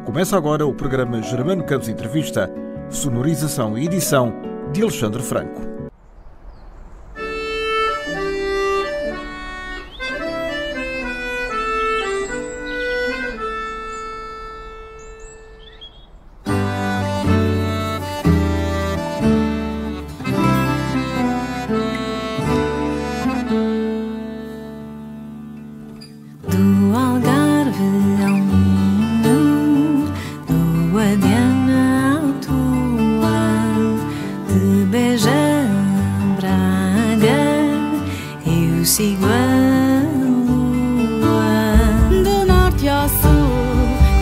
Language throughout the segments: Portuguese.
Começa agora o programa Germano Campos Entrevista, sonorização e edição de Alexandre Franco. Sigo a lua. Do norte ao sul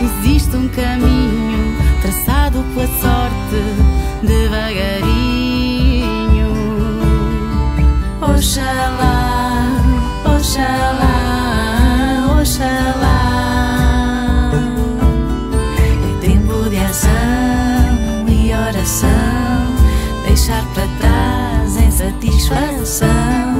existe um caminho traçado pela sorte devagarinho. Oxalá, oxalá, oxalá. É tempo de ação e oração, deixar para trás a insatisfação.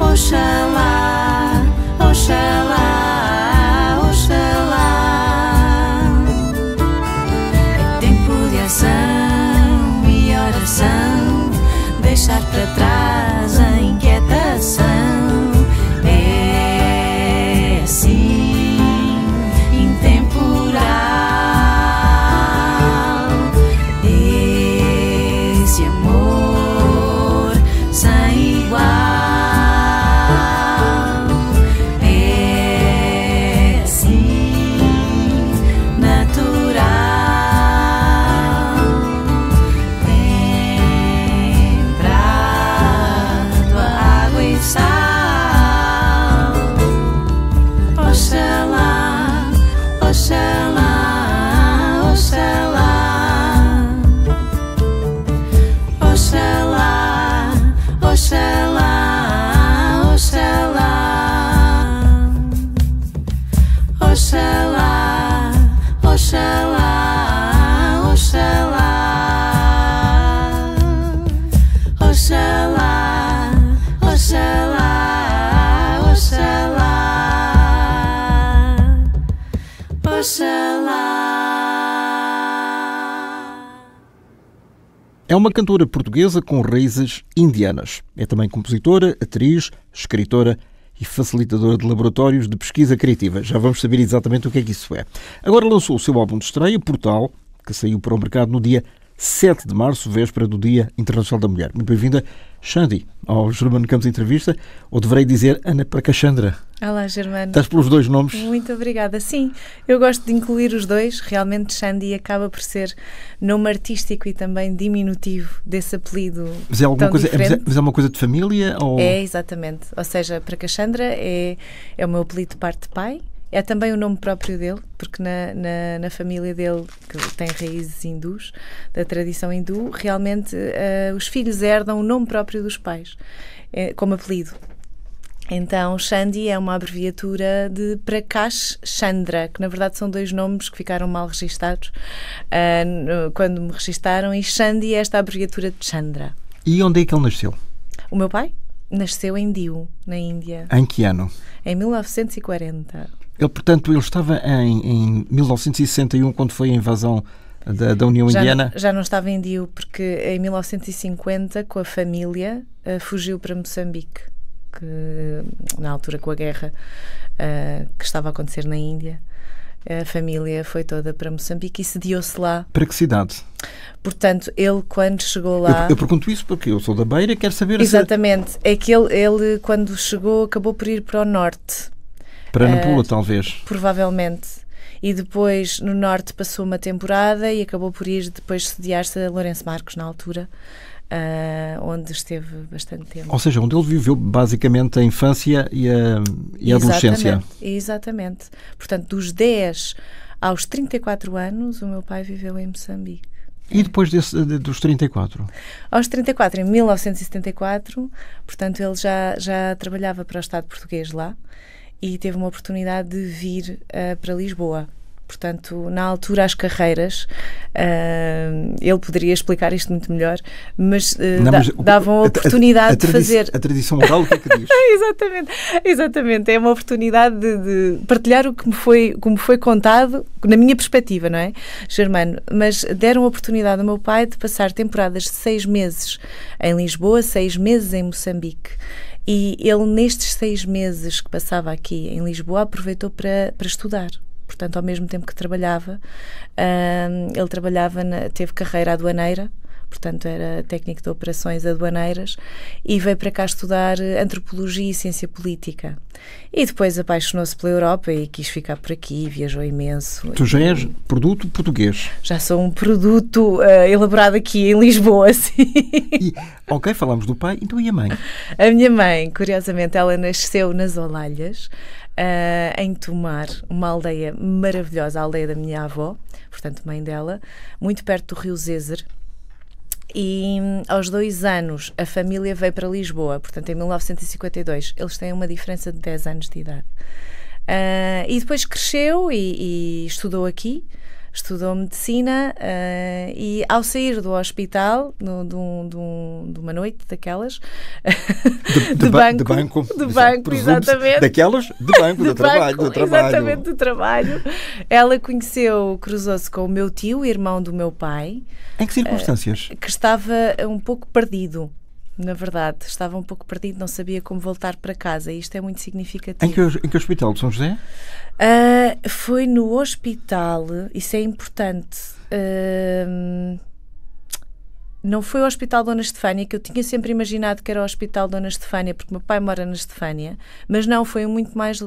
Oxalá, oxalá, oxalá. É tempo de ação e oração, deixar para trás a inquietação. É assim, intemporal, esse amor sem igual. É uma cantora portuguesa com raízes indianas. É também compositora, atriz, escritora e facilitadora de laboratórios de pesquisa criativa. Já vamos saber exatamente o que é que isso é. Agora lançou o seu álbum de estreia, Portal, que saiu para o mercado no dia 7 de março, véspera do Dia Internacional da Mulher. Muito bem-vinda, Xandi, ao Germano Campos Entrevista, ou deverei dizer Ana para Caxandra. Olá, Germano. Estás pelos dois nomes? Muito obrigada. Sim, eu gosto de incluir os dois. Realmente, Xandi acaba por ser nome artístico e também diminutivo desse apelido. Mas é alguma coisa, mas é uma coisa de família? Ou... É, exatamente. Ou seja, para Caxandra é o meu apelido de parte de pai. É também o nome próprio dele, porque na família dele, que tem raízes hindus, da tradição hindu, realmente os filhos herdam o nome próprio dos pais, como apelido. Então, Xandi é uma abreviatura de Prakash Chandra, que na verdade são dois nomes que ficaram mal registados quando me registaram, e Xandi é esta abreviatura de Chandra. E onde é que ele nasceu? O meu pai nasceu em Diu, na Índia. Em que ano? Em 1940. Portanto, ele estava em 1961, quando foi a invasão da União Indiana? Já não estava em Diu, porque em 1950, com a família, fugiu para Moçambique, que na altura com a guerra que estava a acontecer na Índia. A família foi toda para Moçambique e sediou-se lá. Para que cidade? Portanto, ele quando chegou lá... Eu pergunto isso porque eu sou da Beira e quero saber... Exatamente. É que ele, quando chegou, acabou por ir para o norte. Para Nampula, talvez. Provavelmente. E depois, no norte, passou uma temporada e acabou por ir depois sediar-se a Lourenço Marcos, na altura, onde esteve bastante tempo. Ou seja, onde ele viveu basicamente a infância e a adolescência. Exatamente. Portanto, dos 10 aos 34 anos, o meu pai viveu em Moçambique. E depois dos 34? Aos 34, em 1974, portanto, ele já trabalhava para o Estado português lá e teve uma oportunidade de vir para Lisboa. Portanto, na altura, as carreiras, ele poderia explicar isto muito melhor, mas, davam a oportunidade de fazer... A tradição oral, o que é que diz? Exatamente. É uma oportunidade de partilhar o que me foi contado, na minha perspectiva, não é, Germano? Mas deram a oportunidade ao meu pai de passar temporadas de 6 meses em Lisboa, 6 meses em Moçambique. E ele, nestes 6 meses que passava aqui em Lisboa, aproveitou para estudar. Portanto, ao mesmo tempo que trabalhava, ele teve carreira aduaneira, portanto, era técnico de operações aduaneiras, e veio para cá estudar antropologia e ciência política. E depois apaixonou-se pela Europa e quis ficar por aqui, viajou imenso. Tu já és produto português? Já sou um produto elaborado aqui em Lisboa, sim. Ok, falamos do pai, então e a mãe? A minha mãe, curiosamente, ela nasceu nas Olalhas, em Tomar, uma aldeia maravilhosa, a aldeia da minha avó, portanto mãe dela, muito perto do Rio Zezer. E aos 2 anos a família veio para Lisboa, portanto em 1952. Eles têm uma diferença de 10 anos de idade. E depois cresceu e estudou aqui. Estudou medicina e ao sair do hospital, de uma noite daquelas, de banco, exatamente. Daquelas, de banco, do trabalho. Exatamente, do trabalho. Ela cruzou-se com o meu tio, irmão do meu pai. Em que circunstâncias? Que estava um pouco perdido. Na verdade, estava um pouco perdido, não sabia como voltar para casa. E isto é muito significativo. Em que hospital de São José? Foi no hospital, isso é importante. Não foi o Hospital Dona Estefânia, que eu tinha sempre imaginado que era o Hospital Dona Estefânia, porque meu pai mora na Estefânia, mas não, foi muito mais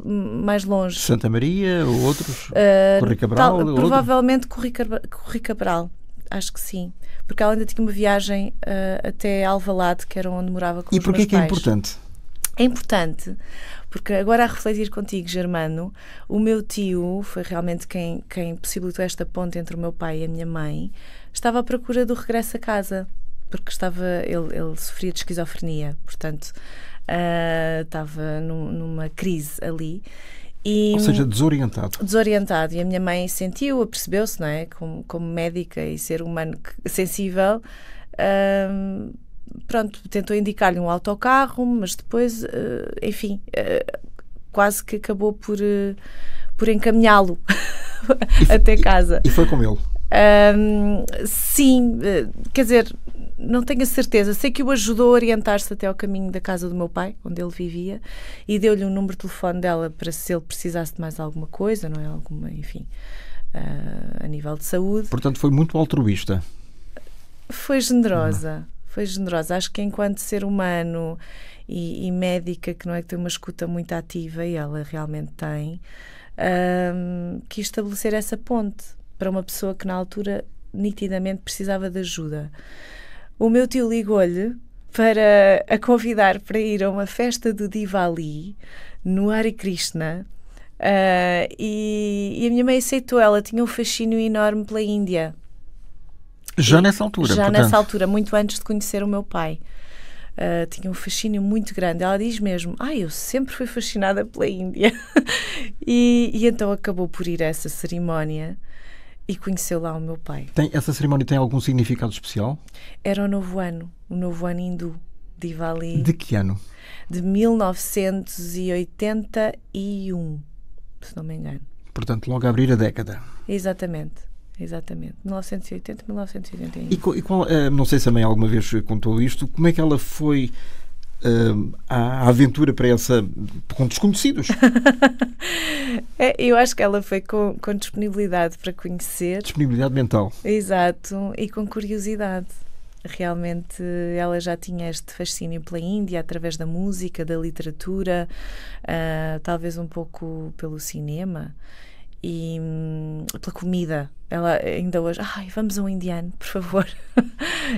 longe. Santa Maria ou outros? Corri Cabral? Provavelmente Corri Cabral. Acho que sim, porque ela ainda tinha uma viagem até Alvalade, que era onde morava com os meus pais. E porquê que é importante? É importante porque, agora a refletir contigo, Germano, o meu tio foi realmente quem possibilitou esta ponte entre o meu pai e a minha mãe. Estava à procura do regresso a casa, porque ele sofria de esquizofrenia, portanto estava numa crise ali. Ou seja, desorientado. E a minha mãe percebeu-se, não é? Como médica e ser humano sensível, tentou indicar-lhe um autocarro, mas depois, quase que acabou por encaminhá-lo até casa. E foi com ele? Sim, quer dizer, não tenho a certeza. Sei que o ajudou a orientar-se até ao caminho da casa do meu pai, onde ele vivia, e deu-lhe um número de telefone dela para se ele precisasse de mais alguma coisa, não é? A nível de saúde. Portanto, foi muito altruísta. Foi generosa. Acho que enquanto ser humano e médica, que não é que tem uma escuta muito ativa, e ela realmente tem, quis estabelecer essa ponte para uma pessoa que na altura nitidamente precisava de ajuda. O meu tio ligou-lhe para a convidar para ir a uma festa do Diwali no Hare Krishna, e a minha mãe aceitou. Ela tinha um fascínio enorme pela Índia. Nessa altura? Nessa altura, muito antes de conhecer o meu pai. Tinha um fascínio muito grande. Ela diz mesmo, eu sempre fui fascinada pela Índia. e então acabou por ir a essa cerimónia e conheceu lá o meu pai. Essa cerimónia tem algum significado especial? Era o novo ano hindu, Diwali. De que ano? De 1981, se não me engano. Portanto, logo a abrir a década. Exatamente. 1980, 1981. E qual, não sei se a mãe alguma vez contou isto, como é que ela foi à aventura para com desconhecidos? Eu acho que ela foi com disponibilidade para conhecer. Disponibilidade mental. Exato, e com curiosidade. Realmente ela já tinha este fascínio pela Índia através da música, da literatura, talvez um pouco pelo cinema e pela comida. Ela ainda hoje, vamos a um indiano, por favor.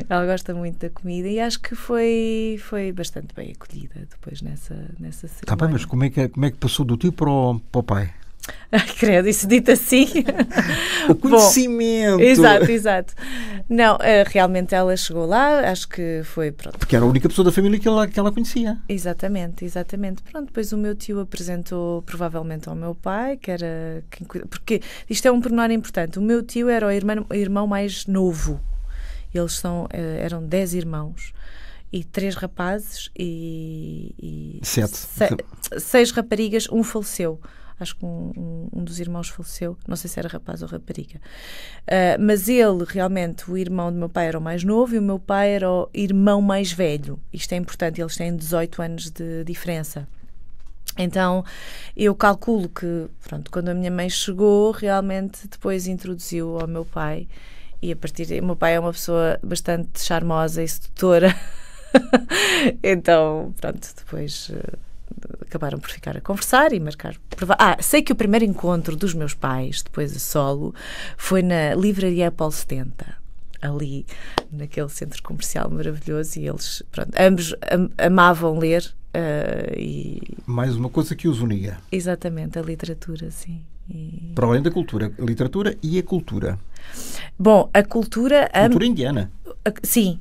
Ela gosta muito da comida e acho que foi bastante bem acolhida depois nessa cerimónia. Está bem, mas como é que passou do tio para o pai? Credo, isso dito assim. O conhecimento. Bom, exato. Não, realmente ela chegou lá, acho que foi, pronto. Porque era a única pessoa da família que ela conhecia. Exatamente. Pronto, depois o meu tio apresentou provavelmente ao meu pai, que era quem cuida, porque isto é um pormenor importante. O meu tio era o irmão mais novo. Eles eram 10 irmãos. E 3 rapazes e 6 raparigas, um faleceu. Acho que um dos irmãos faleceu, não sei se era rapaz ou rapariga. Mas ele, realmente, o irmão do meu pai era o mais novo e o meu pai era o irmão mais velho. Isto é importante, eles têm 18 anos de diferença. Então, eu calculo que, pronto, quando a minha mãe chegou, realmente depois introduziu ao meu pai e a partir daí, o meu pai é uma pessoa bastante charmosa e sedutora. Então, pronto, depois acabaram por ficar a conversar e marcar. Sei que o primeiro encontro dos meus pais, depois a solo, foi na Livraria Apolo 70, ali naquele centro comercial maravilhoso, e eles, pronto, ambos amavam ler. Mais uma coisa que os unia. Exatamente, a literatura, sim. Para além da cultura, a literatura e a cultura. Bom, a cultura... Cultura indiana. Sim,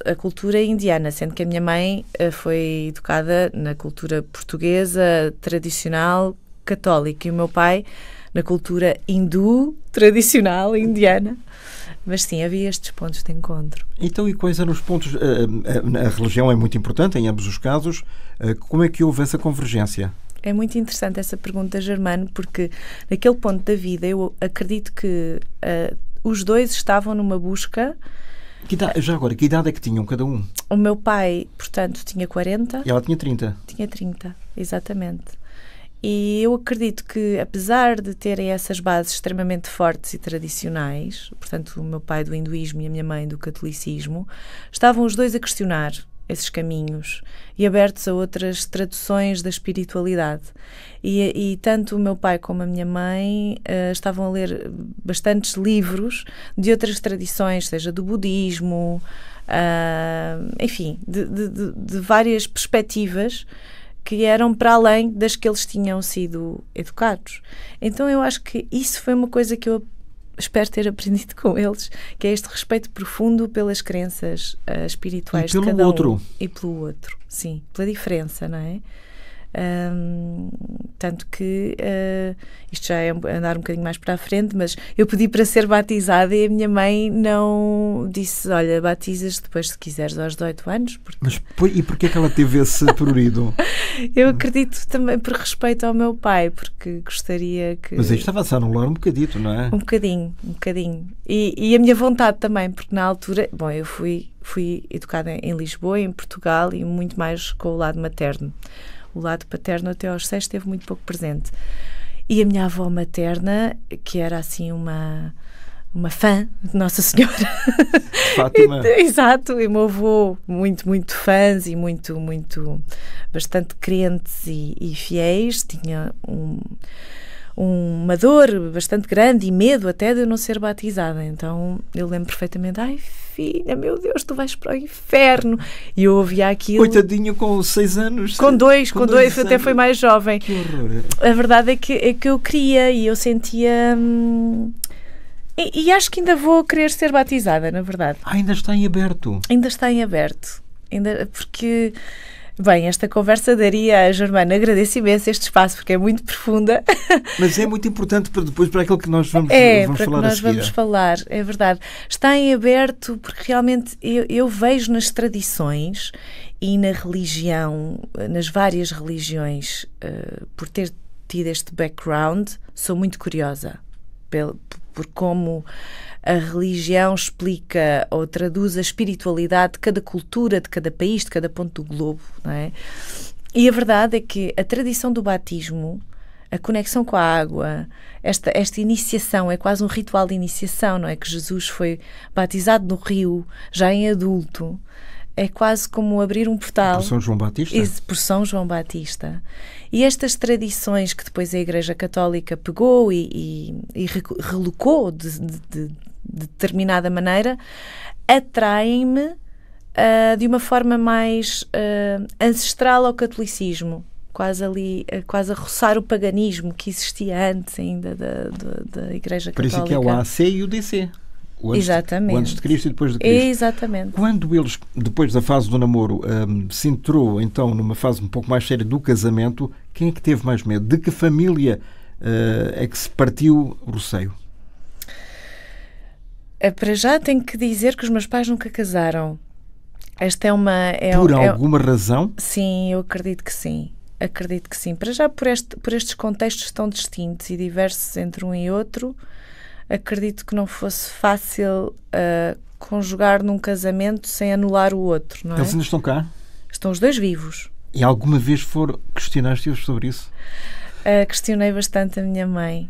a cultura indiana, sendo que a minha mãe foi educada na cultura portuguesa, tradicional, católica, e o meu pai na cultura hindu, tradicional, indiana. Mas sim, havia estes pontos de encontro. Então, e quais eram os pontos? A religião é muito importante em ambos os casos. Como é que houve essa convergência? É muito interessante essa pergunta, Germano, porque naquele ponto da vida eu acredito que os dois estavam numa busca. Já agora, que idade é que tinham cada um? O meu pai, portanto, tinha 40. E ela tinha 30. Tinha 30, exatamente. E eu acredito que, apesar de terem essas bases extremamente fortes e tradicionais, portanto, o meu pai do hinduísmo e a minha mãe do catolicismo, estavam os dois a questionar esses caminhos e abertos a outras traduções da espiritualidade. E tanto o meu pai como a minha mãe estavam a ler bastantes livros de outras tradições, seja do budismo, enfim, de várias perspectivas que eram para além das que eles tinham sido educados. Então eu acho que isso foi uma coisa que eu espero ter aprendido com eles, que é este respeito profundo pelas crenças espirituais de cada um. E pelo outro, sim, pela diferença, não é? Tanto que isto já é andar um bocadinho mais para a frente, mas eu pedi para ser batizada e a minha mãe não disse, olha, batizas depois se quiseres aos 18 anos. Mas e porquê é que ela teve esse prurido? Eu acredito também por respeito ao meu pai, porque gostaria que... Mas aí estava-se a anular um bocadito, não é? Um bocadinho. E a minha vontade também, porque na altura, bom, eu fui educada em Lisboa, em Portugal, e muito mais com o lado materno. O lado paterno até aos 6 esteve muito pouco presente. E a minha avó materna, que era assim uma fã de Nossa Senhora. Fátima. Exato, e o meu avô muito, muito fãs e bastante crentes e fiéis. Tinha uma dor bastante grande e medo até de eu não ser batizada. Então eu lembro perfeitamente, ai filha, meu Deus, tu vais para o inferno. E eu ouvia aquilo. Coitadinha, com 6 anos. Com dois até foi mais jovem. Que horror. A verdade é que eu queria e eu sentia... E acho que ainda vou querer ser batizada, na verdade. Ainda está em aberto. Ainda está em aberto. Porque... Bem, esta conversa daria a Germana, agradeço imenso este espaço porque é muito profunda. Mas é muito importante para aquilo que nós vamos falar a seguir. Vamos falar, é verdade. Está em aberto porque realmente eu vejo nas tradições e na religião, nas várias religiões, por ter tido este background, sou muito curiosa por como a religião explica ou traduz a espiritualidade de cada cultura, de cada país, de cada ponto do globo, não é? E a verdade é que a tradição do batismo, a conexão com a água, esta iniciação, é quase um ritual de iniciação, não é? Que Jesus foi batizado no rio, já em adulto, é quase como abrir um portal. Por São João Batista? Por São João Batista. E estas tradições que depois a Igreja Católica pegou e relocou de determinada maneira, atraem-me de uma forma mais ancestral ao catolicismo. Quase a roçar o paganismo que existia antes ainda da Igreja Católica. Por isso é que é o AC e o DC. Exatamente. O antes de Cristo e depois de Cristo. Exatamente. Quando eles, depois da fase do namoro, se entrou então numa fase um pouco mais séria do casamento, quem é que teve mais medo? De que família é que se partiu o receio? Para já tenho que dizer que os meus pais nunca casaram. Esta é uma... Por alguma razão? Sim, eu acredito que sim. Acredito que sim. Para já, por estes contextos tão distintos e diversos entre um e outro, acredito que não fosse fácil conjugar num casamento sem anular o outro, não é? Eles ainda estão cá? Estão os dois vivos. E alguma vez questionaste-os sobre isso? Questionei bastante a minha mãe.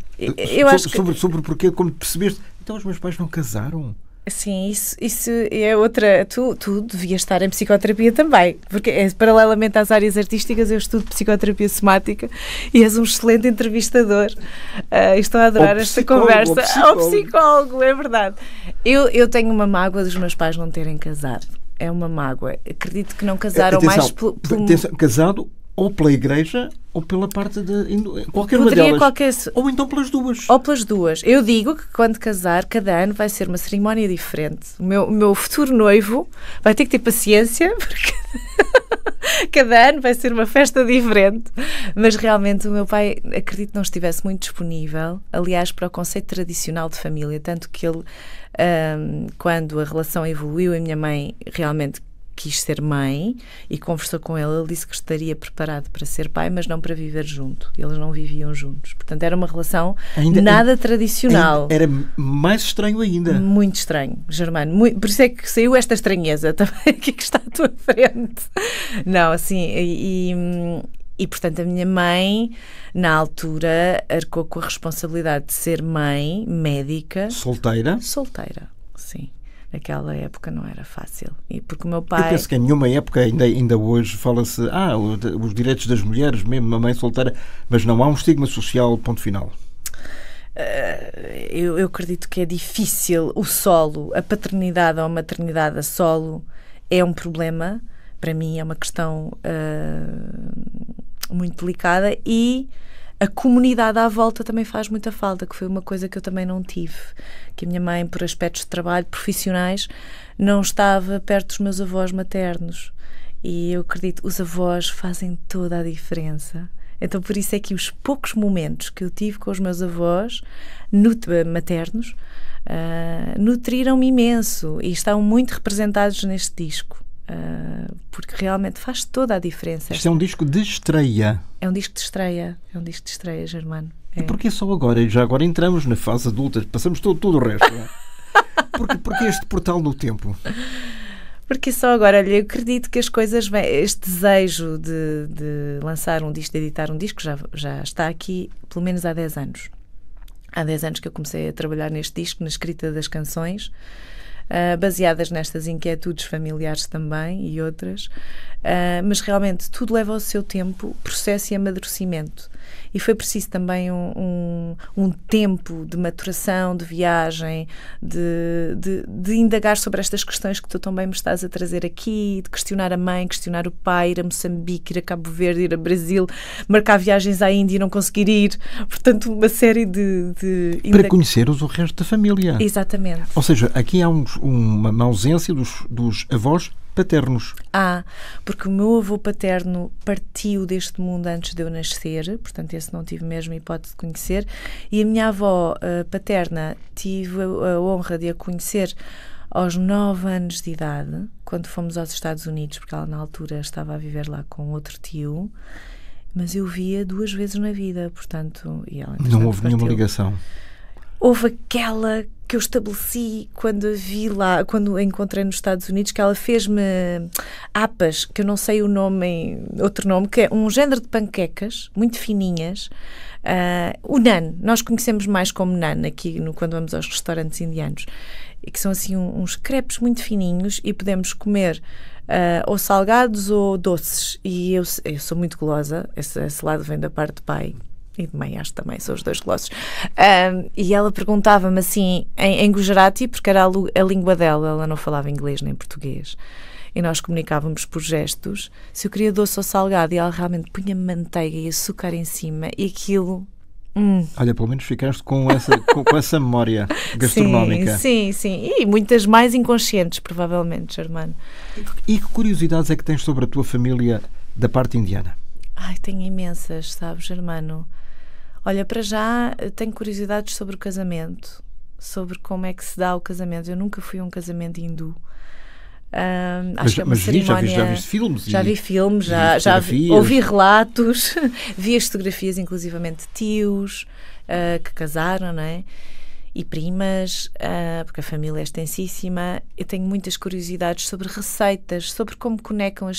Sobre porquê, como percebeste, então os meus pais não casaram? Sim, isso é outra... Tu devias estar em psicoterapia também, porque paralelamente às áreas artísticas eu estudo psicoterapia somática e és um excelente entrevistador. Estou a adorar esta conversa. Ao psicólogo, é verdade. Eu tenho uma mágoa dos meus pais não terem casado. É uma mágoa. Acredito que não casaram mais pelo... Casado ou pela igreja ou pela parte de qualquer uma delas. Ou então pelas duas. Ou pelas duas. Eu digo que quando casar, cada ano vai ser uma cerimónia diferente. O meu futuro noivo vai ter que ter paciência, porque cada ano vai ser uma festa diferente. Mas realmente o meu pai, acredito que não estivesse muito disponível, aliás, para o conceito tradicional de família. Tanto que ele, quando a relação evoluiu, a minha mãe realmente quis ser mãe e conversou com ele. Ele disse que estaria preparado para ser pai, mas não para viver junto. Eles não viviam juntos. Portanto, era uma relação nada tradicional. Era mais estranho ainda. Muito estranho, Germano. Por isso é que saiu esta estranheza também aqui que está à tua frente. Não, assim... E, portanto, a minha mãe, na altura, arcou com a responsabilidade de ser mãe, médica. Solteira? Solteira, sim. Naquela época não era fácil. E porque o meu pai... Eu penso que em nenhuma época, ainda hoje, fala-se os direitos das mulheres, mesmo uma mãe solteira, mas não há um estigma social, ponto final. Eu acredito que é difícil o solo, a paternidade ou a maternidade a solo é um problema. Para mim é uma questão muito delicada e a comunidade à volta também faz muita falta, que foi uma coisa que eu também não tive. Que a minha mãe, por aspectos de trabalho profissionais, não estava perto dos meus avós maternos. E eu acredito que os avós fazem toda a diferença. Então, por isso é que os poucos momentos que eu tive com os meus avós maternos nutriram-me imenso e estão muito representados neste disco. Porque realmente faz toda a diferença. Isto é um disco de estreia. É um disco de estreia. É um disco de estreia, Germano. E porquê só agora? E já agora entramos na fase adulta, passamos todo o resto. Porquê este portal no tempo? Porque só agora, olha, eu acredito que as coisas vêm, este desejo de lançar um disco, de editar um disco, já está aqui pelo menos há 10 anos. Há 10 anos que eu comecei a trabalhar neste disco, na escrita das canções, baseadas nestas inquietudes familiares também e outras, mas realmente tudo leva ao seu tempo, processo e amadurecimento. E foi preciso também um tempo de maturação, de viagem, de indagar sobre estas questões que tu também me estás a trazer aqui, de questionar a mãe, questionar o pai, ir a Moçambique, ir a Cabo Verde, ir a Brasil, marcar viagens à Índia e não conseguir ir. Portanto, uma série de para conheceres o resto da família. Exatamente. Ou seja, aqui há uma ausência dos avós paternos. Porque o meu avô paterno partiu deste mundo antes de eu nascer, portanto esse não tive mesmo hipótese de conhecer, e a minha avó paterna tive a honra de a conhecer aos 9 anos de idade, quando fomos aos Estados Unidos, porque ela na altura estava a viver lá com outro tio, mas eu via 2 vezes na vida, portanto... E ela, não houve nenhuma ligação? houve aquela que eu estabeleci quando a vi lá, quando a encontrei nos Estados Unidos, que ela fez-me apas, que eu não sei o nome, outro nome, que é um género de panquecas, muito fininhas. O naan, nós conhecemos mais como naan aqui quando vamos aos restaurantes indianos, e que são assim uns crepes muito fininhos e podemos comer ou salgados ou doces. E eu sou muito golosa, esse lado vem da parte do pai. E de mãe, acho também, são os dois golosos. E ela perguntava-me assim, em Gujarati, porque era a língua dela, ela não falava inglês nem português. E nós comunicávamos por gestos, se eu queria doce ou salgado, e ela realmente punha manteiga e açúcar em cima, e aquilo... Olha, pelo menos ficaste com essa memória gastronómica. Sim. E muitas mais inconscientes, provavelmente, Germano. E que curiosidades é que tens sobre a tua família da parte indiana? Ai, tenho imensas, sabes, Germano? Olha, para já tenho curiosidades sobre o casamento, sobre como é que se dá o casamento. Eu nunca fui a um casamento hindu. Acho que é uma cerimónia... já viste filmes? Já vi filmes, já ouvi relatos, vi as fotografias, inclusivamente, de tios que casaram, não é? E primas, porque a família é extensíssima. Eu tenho muitas curiosidades sobre receitas, sobre como conectam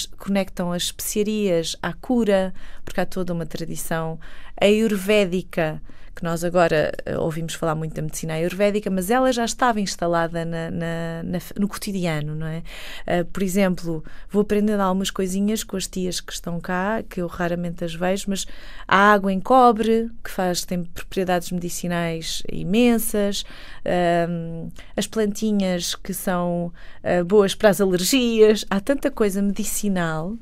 as especiarias à cura, porque há toda uma tradição ayurvédica, que nós agora ouvimos falar muito da medicina ayurvédica, mas ela já estava instalada no cotidiano, não é? Por exemplo, vou aprendendo algumas coisinhas com as tias que estão cá, que eu raramente as vejo, mas a água em cobre, que tem propriedades medicinais imensas, as plantinhas que são boas para as alergias, há tanta coisa medicinal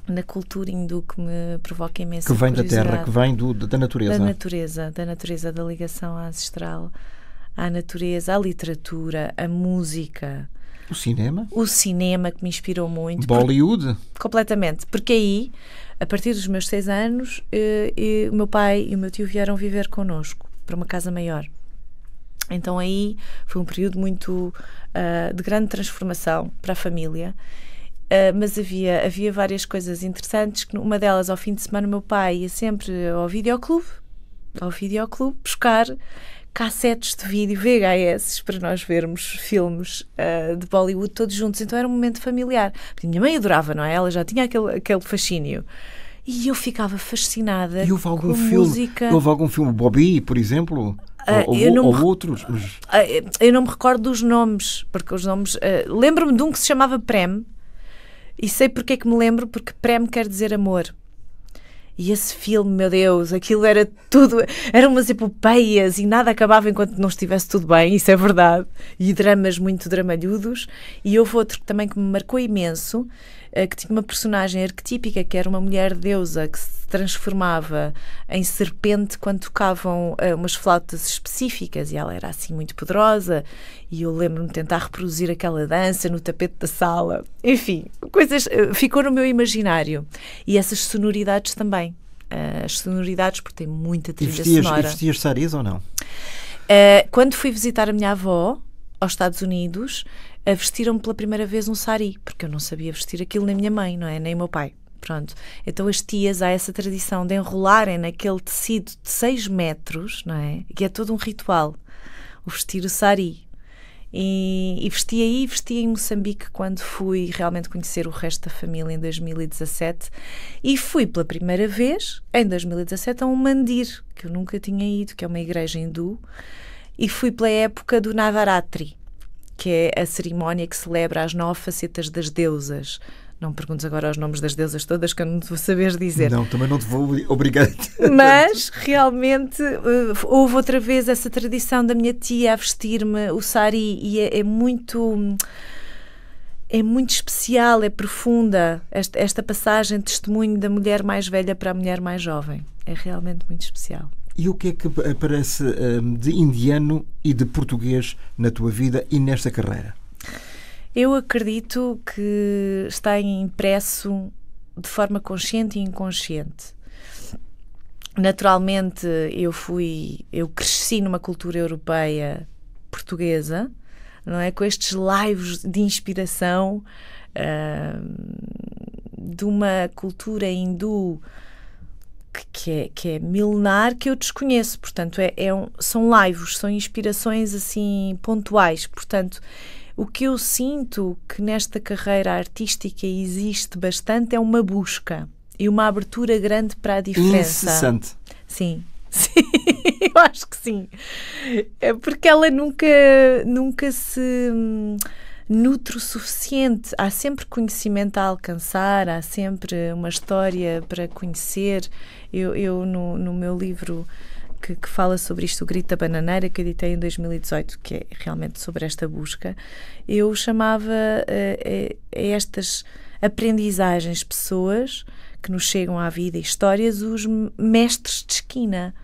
na cultura hindu que me provoca imensa curiosidade. Que vem da terra, que vem da natureza. Da natureza, da ligação ancestral à natureza, à literatura, à música. O cinema? O cinema, que me inspirou muito. Bollywood? Completamente. Porque aí, a partir dos meus 6 anos, o meu pai e o meu tio vieram viver connosco para uma casa maior. Então aí foi um período muito de grande transformação para a família. Mas havia várias coisas interessantes, que uma delas, ao fim de semana, o meu pai ia sempre ao videoclube buscar cassetes de vídeo VHS para nós vermos filmes de Bollywood todos juntos. Então era um momento familiar. Porque a minha mãe adorava, não é? Ela já tinha aquele fascínio. E eu ficava fascinada com a música. Houve algum filme, Bobby, por exemplo? Ou outros? Eu não me recordo dos nomes, porque os nomes... lembro-me de um que se chamava Prem. E sei porque é que me lembro, porque Prem quer dizer amor. E esse filme, meu Deus, aquilo era tudo, eram umas epopeias e nada acabava enquanto não estivesse tudo bem, isso é verdade. E dramas muito dramalhudos. E houve outro também que me marcou imenso, que tinha uma personagem arquetípica, que era uma mulher deusa que se transformava em serpente quando tocavam umas flautas específicas, e ela era assim muito poderosa, e eu lembro-me de tentar reproduzir aquela dança no tapete da sala. Enfim, coisas, ficou no meu imaginário. E essas sonoridades também. As sonoridades, porque tem muita trilha sonora. E vestias saris ou não? Quando fui visitar a minha avó aos Estados Unidos, vestiram-me pela primeira vez um sari, porque eu não sabia vestir aquilo, nem minha mãe, não é? Nem o meu pai. Pronto. Então as tias, há essa tradição de enrolarem naquele tecido de 6 metros, não é? Que é todo um ritual, o vestir o sari. E vesti em Moçambique quando fui realmente conhecer o resto da família em 2017, e fui pela primeira vez em 2017 a um mandir, que eu nunca tinha ido, que é uma igreja hindu, e fui pela época do Navaratri, que é a cerimónia que celebra as 9 facetas das deusas. Não me perguntes agora os nomes das deusas todas, que eu não te vou saber dizer. Não, também não te vou obrigar. Mas, realmente, houve outra vez essa tradição da minha tia a vestir-me o sari, e é muito especial, é profunda esta passagem de testemunho da mulher mais velha para a mulher mais jovem. É realmente muito especial. E o que é que aparece de indiano e de português na tua vida e nesta carreira? Eu acredito que está impresso de forma consciente e inconsciente. Naturalmente, eu cresci numa cultura europeia portuguesa, não é? Com estes laivos de inspiração de uma cultura hindu que é milenar, que eu desconheço. Portanto, são laivos, são inspirações assim pontuais. Portanto, o que eu sinto que nesta carreira artística existe bastante é uma busca e uma abertura grande para a diferença. Incessante. Sim, sim, eu acho que sim. É porque ela nunca se nutre o suficiente. Há sempre conhecimento a alcançar, há sempre uma história para conhecer. Eu no meu livro que fala sobre isto, o Grito da Bananeira, que editei em 2018, que é realmente sobre esta busca, eu chamava a estas aprendizagens, pessoas que nos chegam à vida, histórias, os mestres de esquina,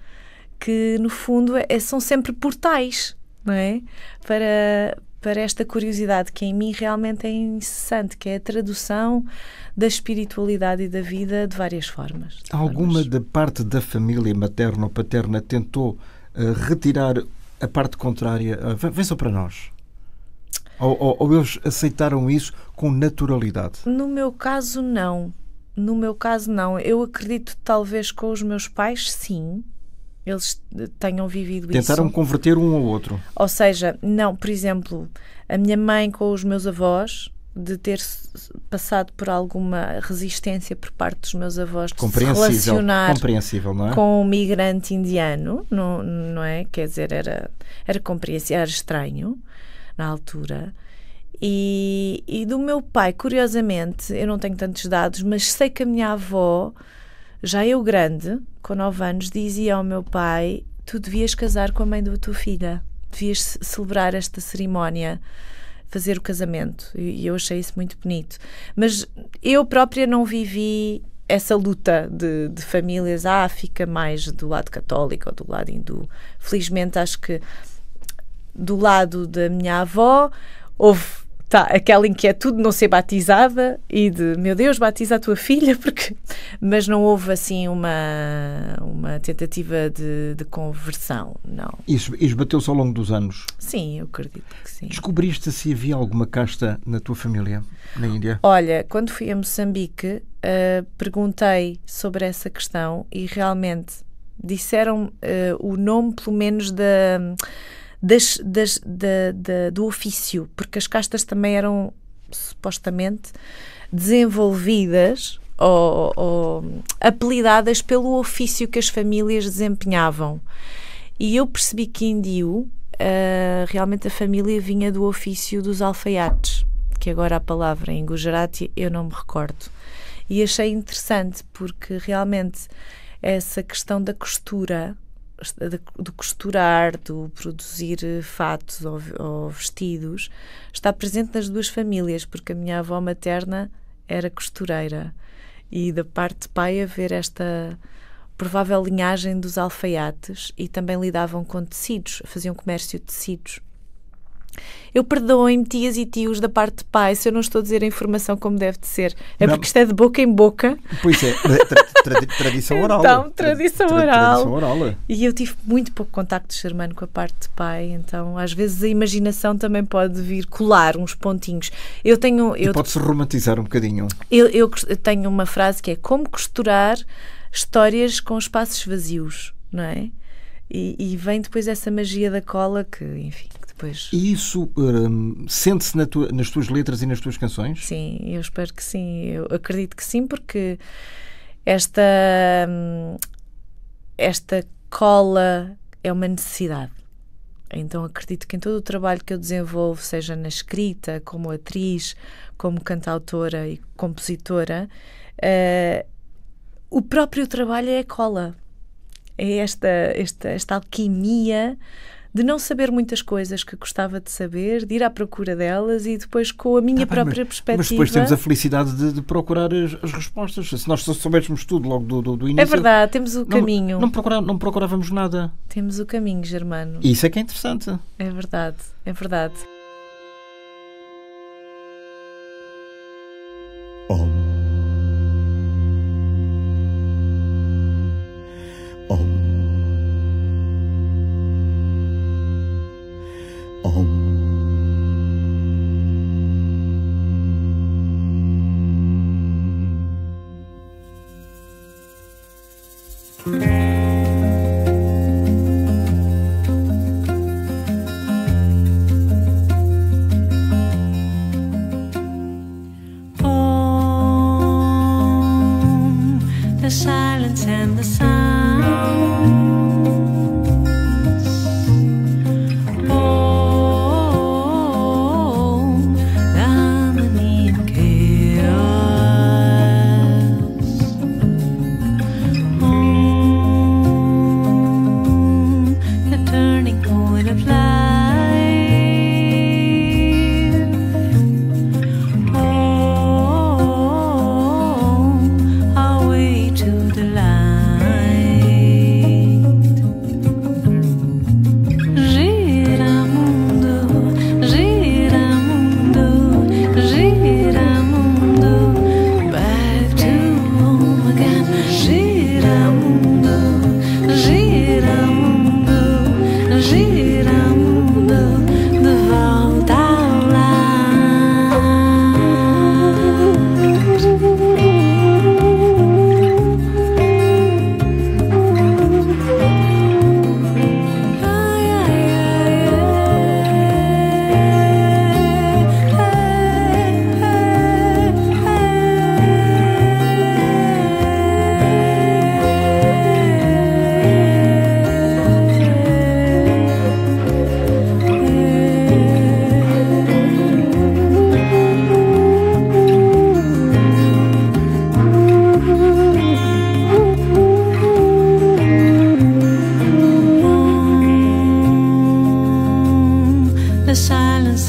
que no fundo são sempre portais, não é? Para esta curiosidade que em mim realmente é incessante, que é a tradução da espiritualidade e da vida de várias formas. Alguma da parte da família materna ou paterna tentou retirar a parte contrária? Vem só para nós. Ou eles aceitaram isso com naturalidade? No meu caso, não. No meu caso, não. Eu acredito, talvez, com os meus pais, sim. Eles tenham vivido isso. Tentaram converter um ao outro. Ou seja, não, por exemplo, a minha mãe com os meus avós, de ter passado por alguma resistência por parte dos meus avós de se relacionar compreensível, não é? Com um migrante indiano, não é? Quer dizer, era compreensível, era estranho na altura. E do meu pai, curiosamente, eu não tenho tantos dados, mas sei que a minha avó, já eu grande, com 9 anos, dizia ao meu pai: tu devias casar com a mãe da tua filha, devias celebrar esta cerimónia, fazer o casamento. E eu achei isso muito bonito. Mas eu própria não vivi essa luta de famílias, fica mais do lado católico ou do lado hindu. Felizmente, acho que do lado da minha avó houve aquela inquietude de não ser batizada e de, meu Deus, batiza a tua filha, mas não houve assim uma tentativa de conversão, não. Isso esbateu-se ao longo dos anos? Sim, eu acredito que sim. Descobriste se havia alguma casta na tua família, na Índia? Olha, quando fui a Moçambique, perguntei sobre essa questão e realmente disseram o nome, pelo menos, do ofício, porque as castas também eram supostamente desenvolvidas ou apelidadas pelo ofício que as famílias desempenhavam. E eu percebi que em Diu realmente a família vinha do ofício dos alfaiates, que agora a palavra em Gujarati eu não me recordo. E achei interessante porque realmente essa questão da costura, do costurar, do produzir fatos ou vestidos, está presente nas duas famílias, porque a minha avó materna era costureira e da parte de pai haver esta provável linhagem dos alfaiates, e também lidavam com tecidos, faziam comércio de tecidos. Eu perdoem-me, tias e tios da parte de pai, se eu não estou a dizer a informação como deve de ser. Porque isto é de boca em boca. Pois é, tradição oral. Então, tradição oral. Oral. E eu tive muito pouco contacto germano com a parte de pai, então às vezes a imaginação também pode vir colar uns pontinhos. Pode-se romantizar um bocadinho. Eu tenho uma frase que é: como costurar histórias com espaços vazios, não é? E vem depois essa magia da cola que, enfim... E isso sente-se nas tuas letras e nas tuas canções? Sim, eu espero que sim. Eu acredito que sim, porque esta cola é uma necessidade. Então acredito que em todo o trabalho que eu desenvolvo, seja na escrita, como atriz, como cantautora e compositora, o próprio trabalho é a cola. É esta alquimia de não saber muitas coisas que gostava de saber, de ir à procura delas e depois com a minha própria perspectiva... Mas depois temos a felicidade de procurar as respostas. Se nós soubéssemos tudo logo do início... É verdade, temos o caminho. Não procurávamos nada. Temos o caminho, Germano. E isso é que é interessante. É verdade, é verdade.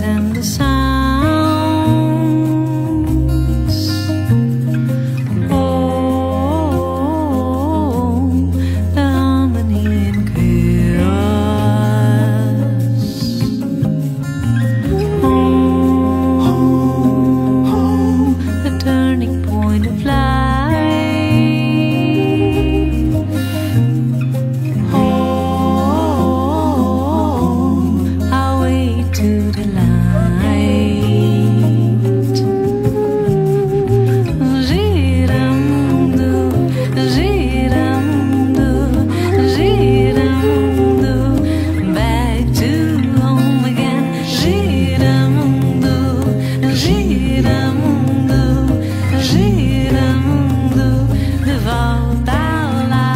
and the sounds. Oh, the harmony and chaos. Oh, the turning point of life. Oh, our way to the light. Girando, girando, girando, back to home again. Girando, girando, girando, de volta ao lar.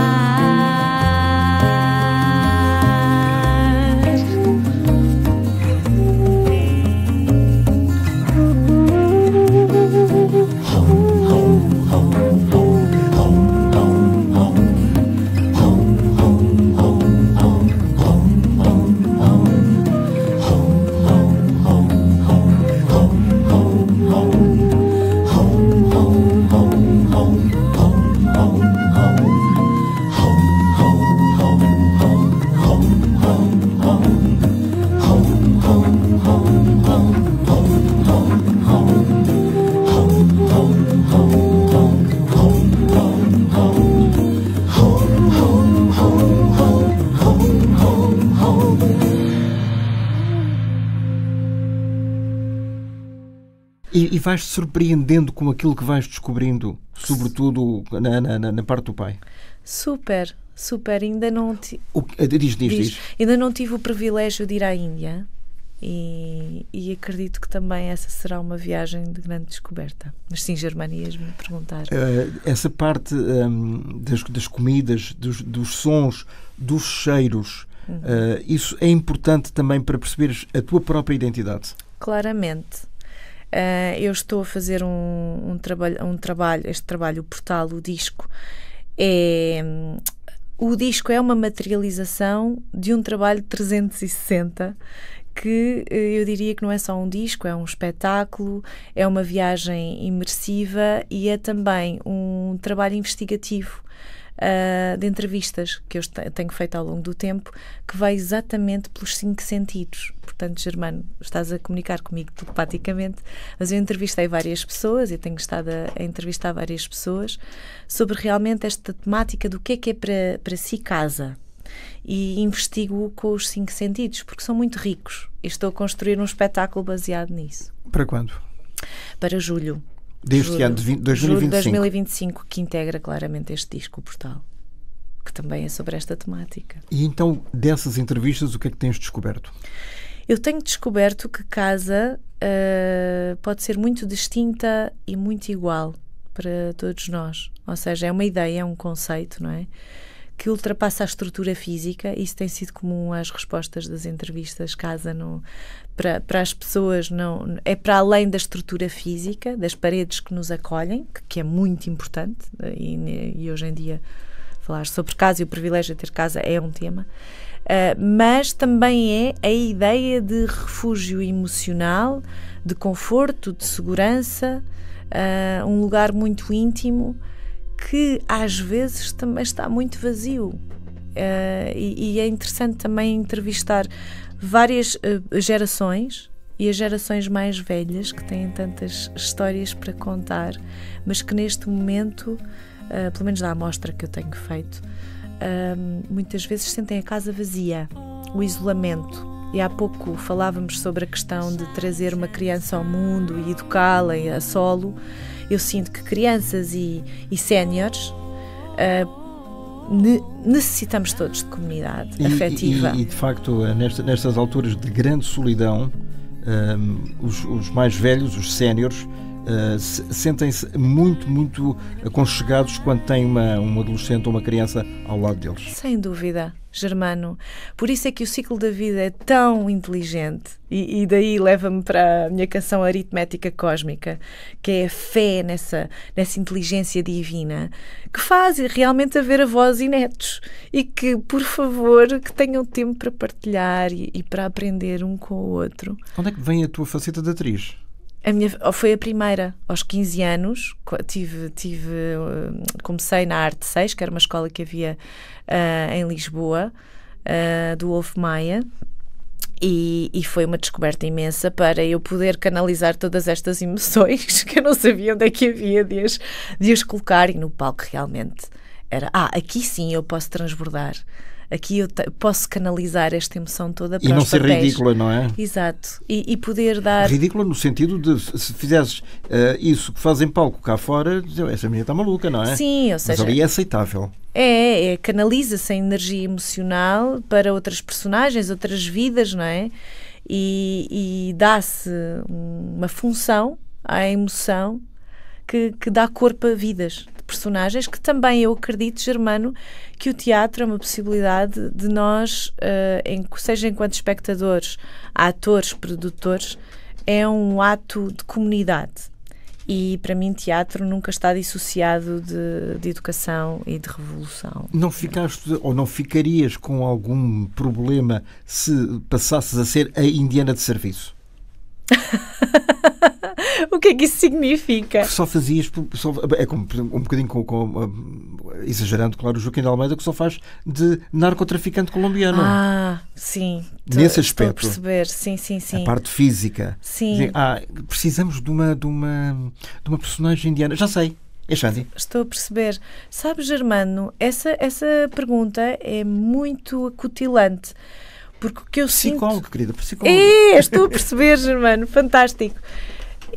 E vais-te surpreendendo com aquilo que vais descobrindo, sobretudo na parte do pai. Super, super. Ainda não, Diz. ainda não tive o privilégio de ir à Índia e acredito que também essa será uma viagem de grande descoberta. Mas sim, Germanias me perguntar. Essa parte das comidas, dos sons, dos cheiros, isso é importante também para perceberes a tua própria identidade. Claramente. Eu estou a fazer um trabalho, este trabalho, o portal, o disco. O disco é uma materialização de um trabalho 360 que eu diria que não é só um disco, é um espetáculo, é uma viagem imersiva e é também um trabalho investigativo de entrevistas que eu tenho feito ao longo do tempo, que vai exatamente pelos 5 sentidos. Portanto, Germano, estás a comunicar comigo telepaticamente, mas eu entrevistei várias pessoas e tenho estado a entrevistar várias pessoas sobre realmente esta temática do que é para si casa, e investigo com os 5 sentidos, porque são muito ricos e estou a construir um espetáculo baseado nisso. Para quando? Para julho. Deste ano de 2025. Julho de 2025, que integra claramente este disco, o portal, que também é sobre esta temática. E então, dessas entrevistas, o que é que tens descoberto? Eu tenho descoberto que casa pode ser muito distinta e muito igual para todos nós. Ou seja, é uma ideia, é um conceito, não é? Que ultrapassa a estrutura física. Isso tem sido comum às respostas das entrevistas. Casa não, para as pessoas não é para além da estrutura física, das paredes que nos acolhem, que é muito importante, e hoje em dia falar sobre casa e o privilégio de ter casa é um tema, mas também é a ideia de refúgio emocional, de conforto, de segurança, um lugar muito íntimo que às vezes também está muito vazio. E é interessante também entrevistar várias gerações e as gerações mais velhas que têm tantas histórias para contar, mas que neste momento, pelo menos da amostra que eu tenho feito, muitas vezes sentem a casa vazia, o isolamento. E há pouco falávamos sobre a questão de trazer uma criança ao mundo e educá-la a solo. Eu sinto que crianças e séniores necessitamos todos de comunidade afetiva. E de facto, nestas alturas de grande solidão, os mais velhos, os séniores, sentem-se muito, muito aconchegados quando têm um adolescente ou uma criança ao lado deles. Sem dúvida, Germano. Por isso é que o ciclo da vida é tão inteligente e daí leva-me para a minha canção Aritmética Cósmica, que é a fé nessa inteligência divina, que faz realmente haver avós e netos e que, por favor, que tenham tempo para partilhar e para aprender um com o outro. Onde é que vem a tua faceta de atriz? Foi a primeira, aos 15 anos, comecei na Arte 6, que era uma escola que havia em Lisboa, do Wolf Maia, e foi uma descoberta imensa para eu poder canalizar todas estas emoções que eu não sabia onde é que havia de as colocar, e no palco realmente era, aqui sim eu posso transbordar. Aqui eu posso canalizar esta emoção toda para e não os ser papéis. ridícula, não é? Exato. E poder dar... Ridícula no sentido de, se fizeres isso que faz em palco cá fora, essa menina está maluca, não é? Sim, ou seja... Mas ali é aceitável. Canaliza-se a energia emocional para outras personagens, outras vidas, não é? E dá-se uma função à emoção que dá corpo a vidas de personagens, que também eu acredito, Germano, que o teatro é uma possibilidade de nós, seja enquanto espectadores, atores, produtores, é um ato de comunidade. E para mim teatro nunca está dissociado de educação e de revolução. Não ficaste ou não ficarias com algum problema se passasses a ser a indiana de serviço? O que é que isso significa? Só fazias... é como um bocadinho exagerando, claro, o Joaquim de Almeida, que só faz de narcotraficante colombiano. Sim. Nesse aspecto. Estou a perceber, sim. A parte física. Sim. Precisamos de uma personagem indiana. Já sei. É Xandi. Estou a perceber. Sabes, Germano, essa pergunta é muito acutilante. Porque o que eu psicólogo, querida, psicólogo. Estou a perceber, Germano, fantástico.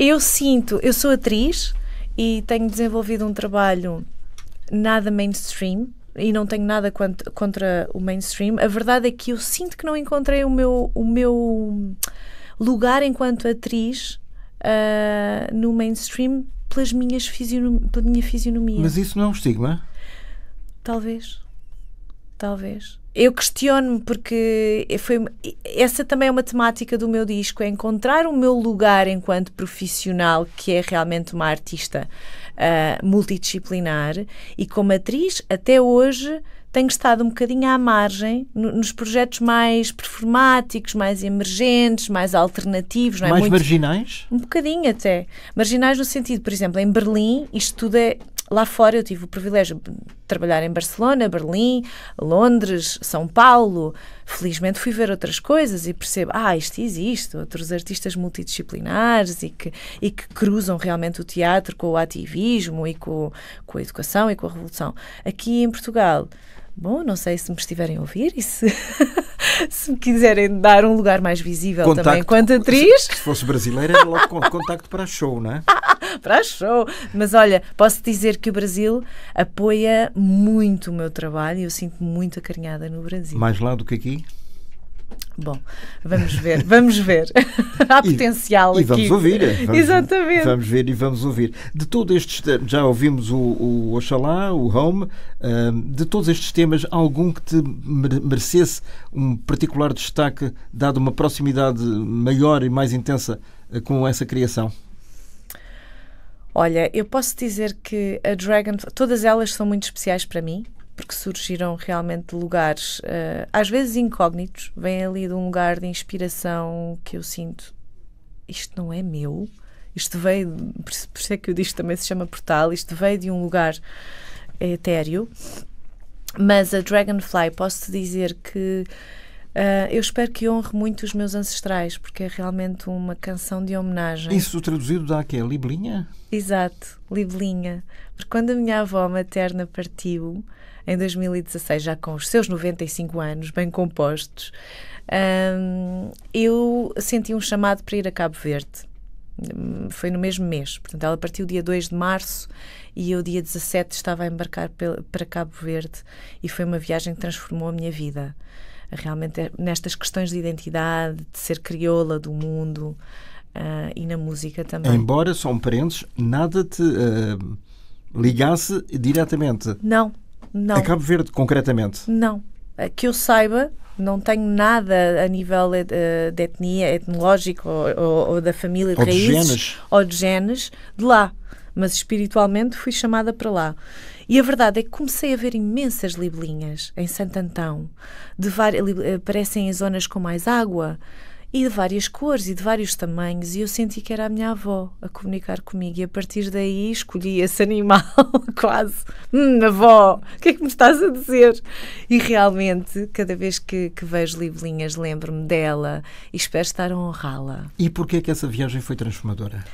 Eu sou atriz e tenho desenvolvido um trabalho nada mainstream e não tenho nada contra o mainstream. A verdade é que eu sinto que não encontrei o meu lugar enquanto atriz no mainstream pela minha fisionomia. Mas isso não é um estigma? Talvez. Eu questiono-me porque essa também é uma temática do meu disco, é encontrar o meu lugar enquanto profissional, que é realmente uma artista multidisciplinar, e como atriz, até hoje, tenho estado um bocadinho à margem nos projetos mais performáticos, mais emergentes, mais alternativos. Não é? Mais marginais? Um bocadinho até. Marginais no sentido, por exemplo, em Berlim, isto tudo é... Lá fora eu tive o privilégio de trabalhar em Barcelona, Berlim, Londres, São Paulo. Felizmente fui ver outras coisas e percebo, isto existe, outros artistas multidisciplinares e que cruzam realmente o teatro com o ativismo e com a educação e com a revolução. Aqui em Portugal, não sei se me estiverem a ouvir e se me quiserem dar um lugar mais visível contacto, também enquanto atriz. Se fosse brasileira, era logo contacto para show, não é? Para show! Mas olha, posso dizer que o Brasil apoia muito o meu trabalho e eu sinto-me muito acarinhada no Brasil. Mais lá do que aqui? Bom, vamos ver. Há potencial aqui. E vamos ouvir. Exatamente. Vamos ver e vamos ouvir. De todos estes temas, já ouvimos o Oxalá, o Home, de todos estes temas, algum que te merecesse um particular destaque, dado uma proximidade maior e mais intensa com essa criação? Olha, eu posso dizer que a Dragonfly, todas elas são muito especiais para mim, porque surgiram realmente de lugares, às vezes incógnitos, vêm ali de um lugar de inspiração que eu sinto, isto não é meu, isto veio, por isso é que o disco também se chama Portal, isto veio de um lugar etéreo, mas a Dragonfly, posso-te dizer que eu espero que honre muito os meus ancestrais, porque é realmente uma canção de homenagem. Isso traduzido dá que é Libelinha? Exato, Libelinha. Porque quando a minha avó materna partiu, em 2016, já com os seus 95 anos, bem compostos, eu senti um chamado para ir a Cabo Verde. Foi no mesmo mês. Portanto, ela partiu dia 2 de março e eu, dia 17, estava a embarcar para Cabo Verde. E foi uma viagem que transformou a minha vida. Realmente, nestas questões de identidade, de ser crioula do mundo, e na música também. Embora, só um parênteses, nada te ligasse diretamente Não. a Cabo Verde, concretamente. Não. Que eu saiba, não tenho nada a nível de etnia, etnológico ou da família de Ou de raízes. genes. Ou de genes de lá. Mas espiritualmente fui chamada para lá. E a verdade é que comecei a ver imensas libelinhas em Santo Antão. Aparecem em zonas com mais água e de várias cores e de vários tamanhos. E eu senti que era a minha avó a comunicar comigo. E a partir daí escolhi esse animal quase. Avó, o que é que me estás a dizer? E realmente, cada vez que vejo libelinhas, lembro-me dela e espero estar a honrá-la. E porquê é que essa viagem foi transformadora?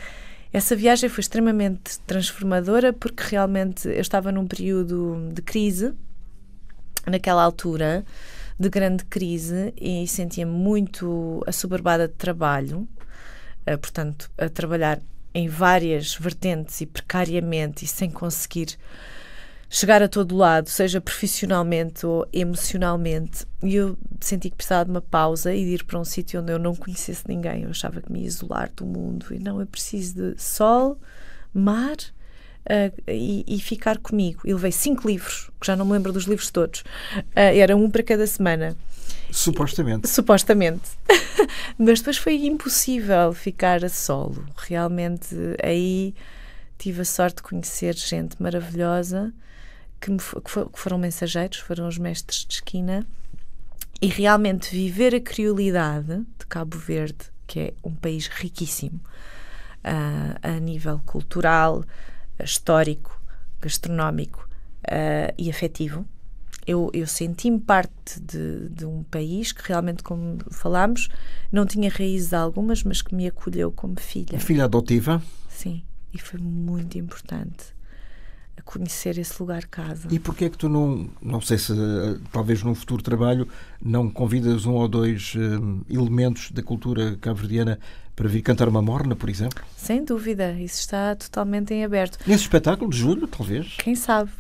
Essa viagem foi extremamente transformadora porque realmente eu estava num período de crise, naquela altura, de grande crise, e sentia-me muito assoberbada de trabalho, portanto, a trabalhar em várias vertentes e precariamente e sem conseguir chegar a todo lado, seja profissionalmente ou emocionalmente, e eu senti que precisava de uma pausa e de ir para um sítio onde eu não conhecesse ninguém. Eu achava que me ia isolar do mundo e não, eu preciso de sol, mar e ficar comigo. E levei 5 livros, que já não me lembro dos livros todos, era um para cada semana. Supostamente. Mas depois foi impossível ficar a solo. Realmente aí tive a sorte de conhecer gente maravilhosa que foram mensageiros, foram os mestres de esquina, e realmente viver a criolidade de Cabo Verde, que é um país riquíssimo a nível cultural, histórico, gastronómico e afetivo. Eu senti-me parte de um país que realmente, como falámos, não tinha raízes algumas, mas que me acolheu como filha. Filha adotiva? Sim, e foi muito importante a conhecer esse lugar casa. E porquê é que tu não sei se talvez num futuro trabalho não convidas um ou dois elementos da cultura cabo-verdiana para vir cantar uma morna, por exemplo? Sem dúvida, isso está totalmente em aberto. Nesse espetáculo de julho, talvez? Quem sabe.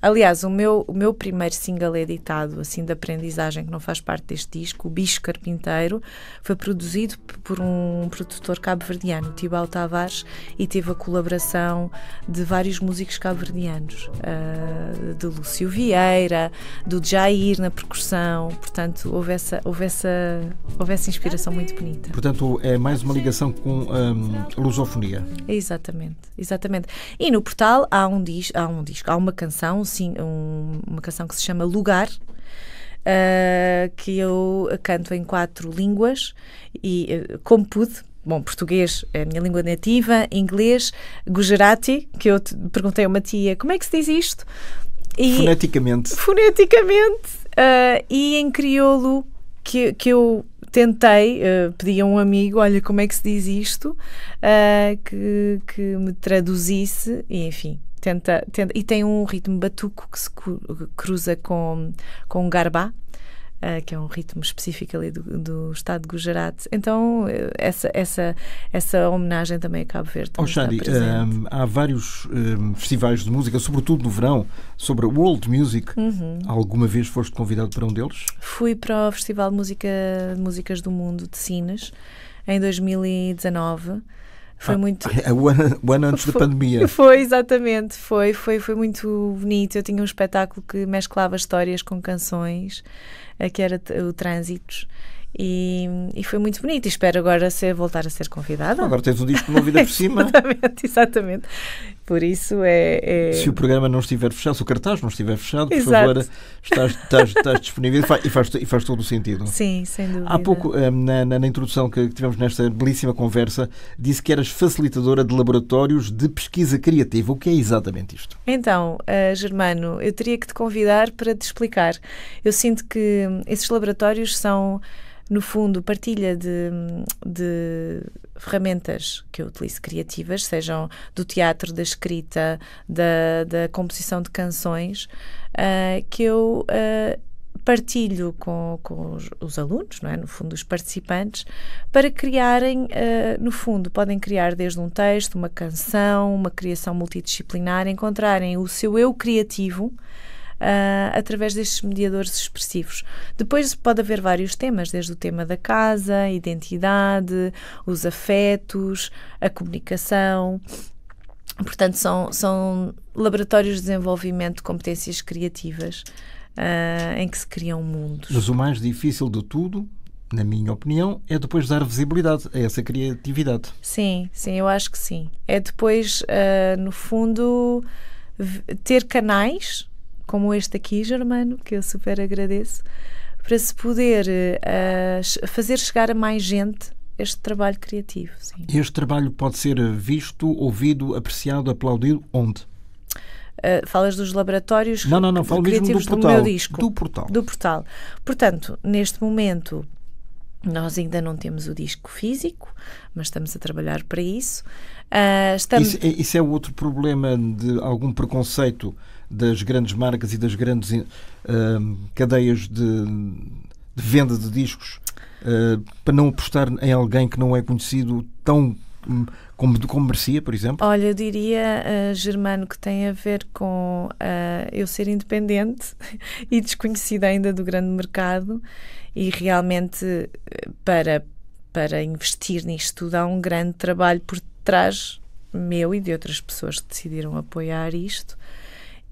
Aliás, o meu primeiro single editado, assim, de aprendizagem, que não faz parte deste disco, o Bicho Carpinteiro, foi produzido por um produtor cabo-verdiano, Tibau Tavares, e teve a colaboração de vários músicos cabo-verdianos, de Lúcio Vieira, do Jair na percussão. Portanto, houve essa inspiração muito bonita. Portanto, é mais uma ligação com a lusofonia. Exatamente. E no portal há uma canção, uma canção que se chama Lugar, que eu canto em 4 línguas e como pude. Bom, português é a minha língua nativa, inglês, Gujarati, que eu perguntei a uma tia como é que se diz isto. E, foneticamente, e em crioulo, que eu tentei, pedi a um amigo, olha, como é que se diz isto, que me traduzisse, e enfim, tenta, e tem um ritmo batuco que se cruza com um garbá, que é um ritmo específico ali do estado de Gujarati. Então, essa homenagem também a Cabo Verde. Xandi, há vários festivais de música, sobretudo no verão, sobre World Music. Alguma vez foste convidado para um deles? Fui para o Festival de Músicas do Mundo de Sines, em 2019. Foi muito... O ano antes da pandemia. Foi, exatamente. Foi muito bonito. Eu tinha um espetáculo que mesclava histórias com canções, que era o Trânsitos. E foi muito bonito. E espero agora voltar a ser convidada. Agora tens um disco de uma vida por cima. Exatamente. Por isso Se o programa não estiver fechado, se o cartaz não estiver fechado, por favor, estás disponível e faz todo o sentido. Sim, sem dúvida. Há pouco, na introdução que tivemos nesta belíssima conversa, disse que eras facilitadora de laboratórios de pesquisa criativa. O que é exatamente isto? Então, Germano, eu teria que te convidar para te explicar. Eu sinto que esses laboratórios são, no fundo, partilha de ferramentas que eu utilizo criativas, sejam do teatro, da escrita, da composição de canções, que eu partilho com os alunos, não é? No fundo, os participantes, para criarem, no fundo, podem criar desde um texto, uma canção, uma criação multidisciplinar, encontrarem o seu eu criativo, através destes mediadores expressivos. Depois pode haver vários temas, desde o tema da casa, a identidade, os afetos, a comunicação. Portanto, são laboratórios de desenvolvimento de competências criativas em que se criam mundos. Mas o mais difícil de tudo, na minha opinião, é depois dar visibilidade a essa criatividade. Sim, eu acho que sim. É depois, no fundo, ter canais, como este aqui, Germano, que eu super agradeço, para se poder fazer chegar a mais gente este trabalho criativo. Sim. Este trabalho pode ser visto, ouvido, apreciado, aplaudido, onde? Falas dos laboratórios não, falo mesmo do portal, meu disco. Do portal. Portanto, neste momento, nós ainda não temos o disco físico, mas estamos a trabalhar para isso. Isso é outro problema de algum preconceito das grandes marcas e das grandes cadeias de venda de discos, para não apostar em alguém que não é conhecido tão como merecia, por exemplo? Olha, eu diria, Germano, que tem a ver com eu ser independente e desconhecida ainda do grande mercado, e realmente para investir nisto tudo há um grande trabalho por trás meu e de outras pessoas que decidiram apoiar isto.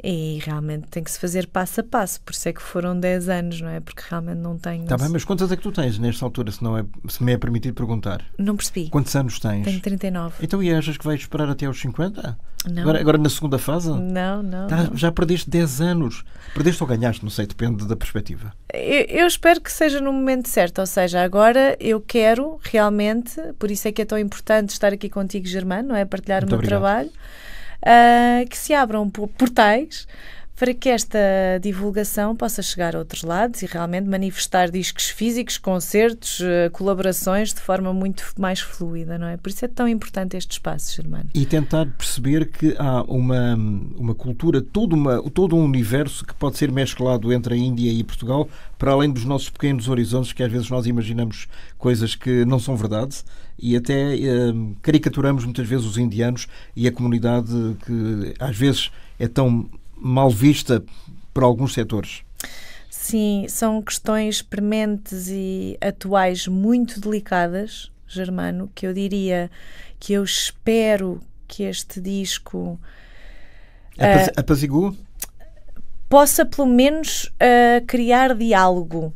E realmente tem que se fazer passo a passo, por isso é que foram 10 anos, não é? Porque realmente não tenho... Está bem, mas quantas é que tu tens nesta altura, se me é permitido perguntar? Não percebi. Quantos anos tens? Tenho 39. Então e achas que vais esperar até aos 50? Não. Agora na segunda fase? Não. Já perdeste 10 anos. Perdeste ou ganhaste, não sei, depende da perspectiva. Eu espero que seja no momento certo, ou seja, agora eu quero realmente, por isso é que é tão importante estar aqui contigo, Germano, não é? Partilhar o meu trabalho. Que se abram portais para que esta divulgação possa chegar a outros lados e realmente manifestar discos físicos, concertos, colaborações de forma muito mais fluida, não é? Por isso é tão importante este espaço, Germano. E tentar perceber que há uma cultura, todo um universo que pode ser mesclado entre a Índia e Portugal, para além dos nossos pequenos horizontes, que às vezes nós imaginamos coisas que não são verdade, e até caricaturamos muitas vezes os indianos e a comunidade que às vezes é tão mal vista por alguns setores. Sim, são questões prementes e atuais muito delicadas, Germano, que eu diria que eu espero que este disco apazigua? Possa pelo menos criar diálogo,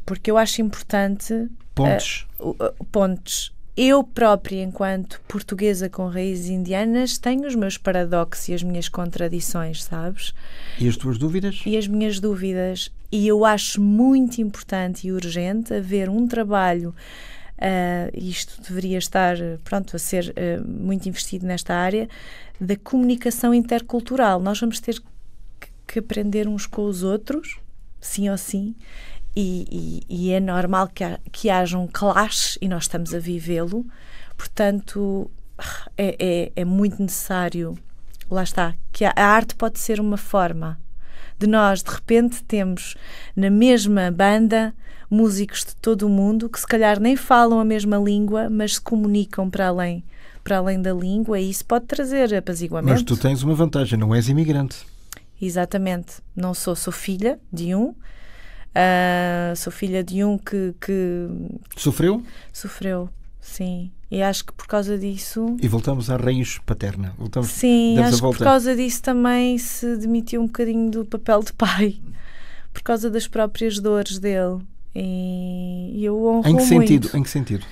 porque eu acho importante pontes. Eu própria, enquanto portuguesa com raízes indianas, tenho os meus paradoxos e as minhas contradições, sabes? E as tuas dúvidas? E as minhas dúvidas. E eu acho muito importante e urgente haver um trabalho, isto deveria estar, a ser muito investido nesta área, da comunicação intercultural. Nós vamos ter que aprender uns com os outros, sim ou sim, e é normal que haja um clash e nós estamos a vivê-lo, portanto é muito necessário, lá está, que a arte pode ser uma forma de nós, de repente, temos na mesma banda músicos de todo o mundo que se calhar nem falam a mesma língua, mas se comunicam para além da língua, e isso pode trazer apaziguamento. Mas tu tens uma vantagem, não és imigrante. Exatamente, não sou filha de um, sou filha de um que Sofreu? Sofreu, sim. E acho que por causa disso... E voltamos à raiz paterna. Sim, acho que por causa disso também se demitiu um bocadinho do papel de pai, por causa das próprias dores dele. E eu o honro muito. Em que sentido?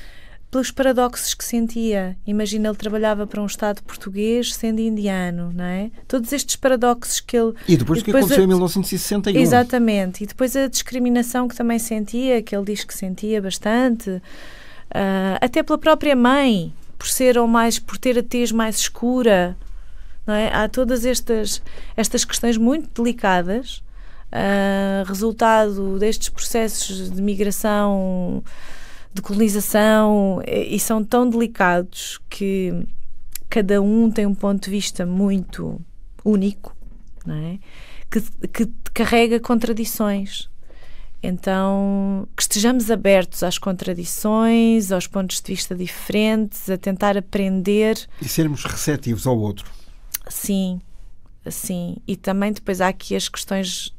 Pelos paradoxos que sentia. Imagina, ele trabalhava para um Estado português sendo indiano, não é? Todos estes paradoxos que ele... E depois do que aconteceu em 1961. Exatamente. E depois a discriminação que também sentia, que ele diz que sentia bastante, até pela própria mãe, por ter a tez mais escura, não é? Há todas estas questões muito delicadas, resultado destes processos de migração, de colonização, e são tão delicados que cada um tem um ponto de vista muito único, não é? Que carrega contradições. Então, que estejamos abertos às contradições, aos pontos de vista diferentes, a tentar aprender. E sermos receptivos ao outro. Sim. Sim, e também depois há aqui as questões,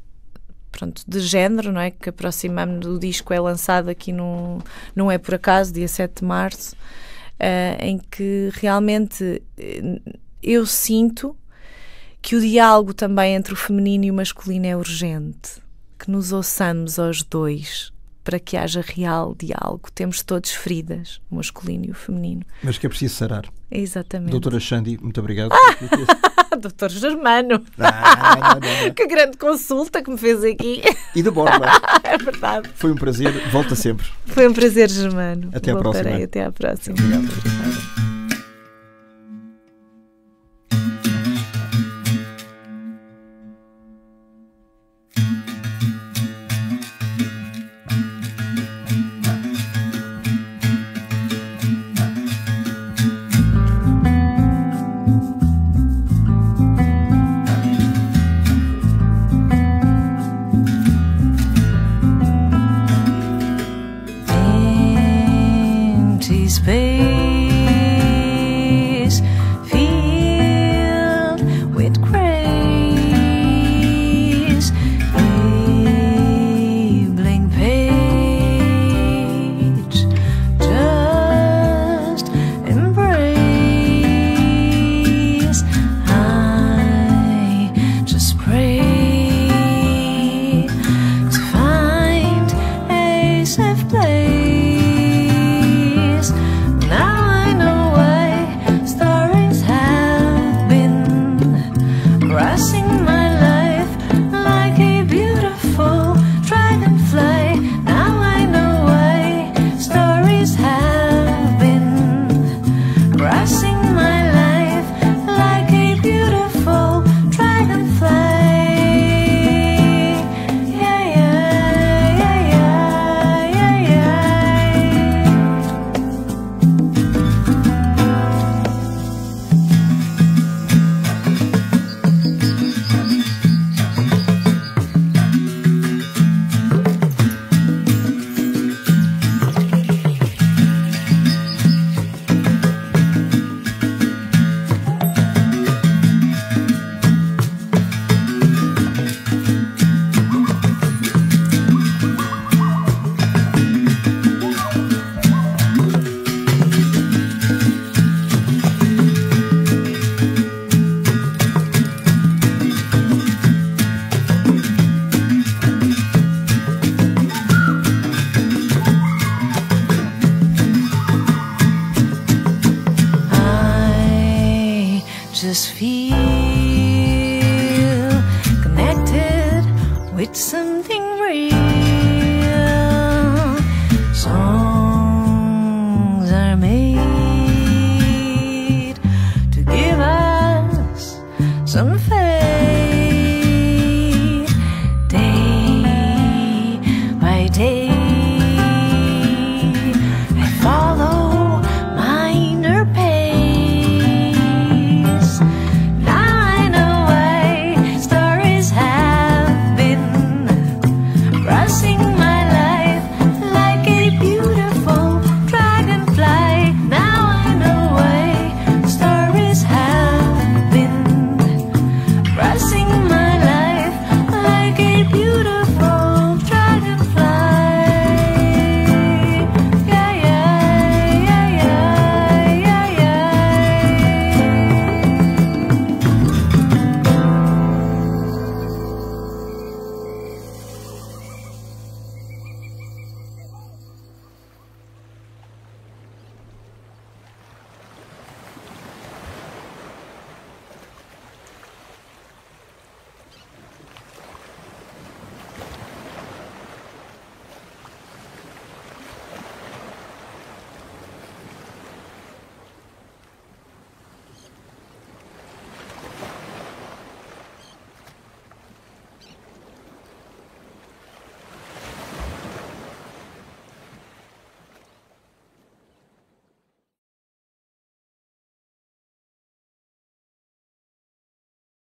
pronto, de género, não é? Que aproximamos do disco, é lançado aqui não é por acaso, dia 7 de março, em que realmente eu sinto que o diálogo também entre o feminino e o masculino é urgente, que nos ouçamos aos dois para que haja real diálogo. Temos todos feridas, o masculino e o feminino. Mas que é preciso sarar. Exatamente. Doutora Xandi, muito obrigado. Doutor Germano. Não. Que grande consulta que me fez aqui. E da borda. É verdade. Foi um prazer. Volta sempre. Foi um prazer, Germano. Até à próxima. Até à próxima. Obrigado. Space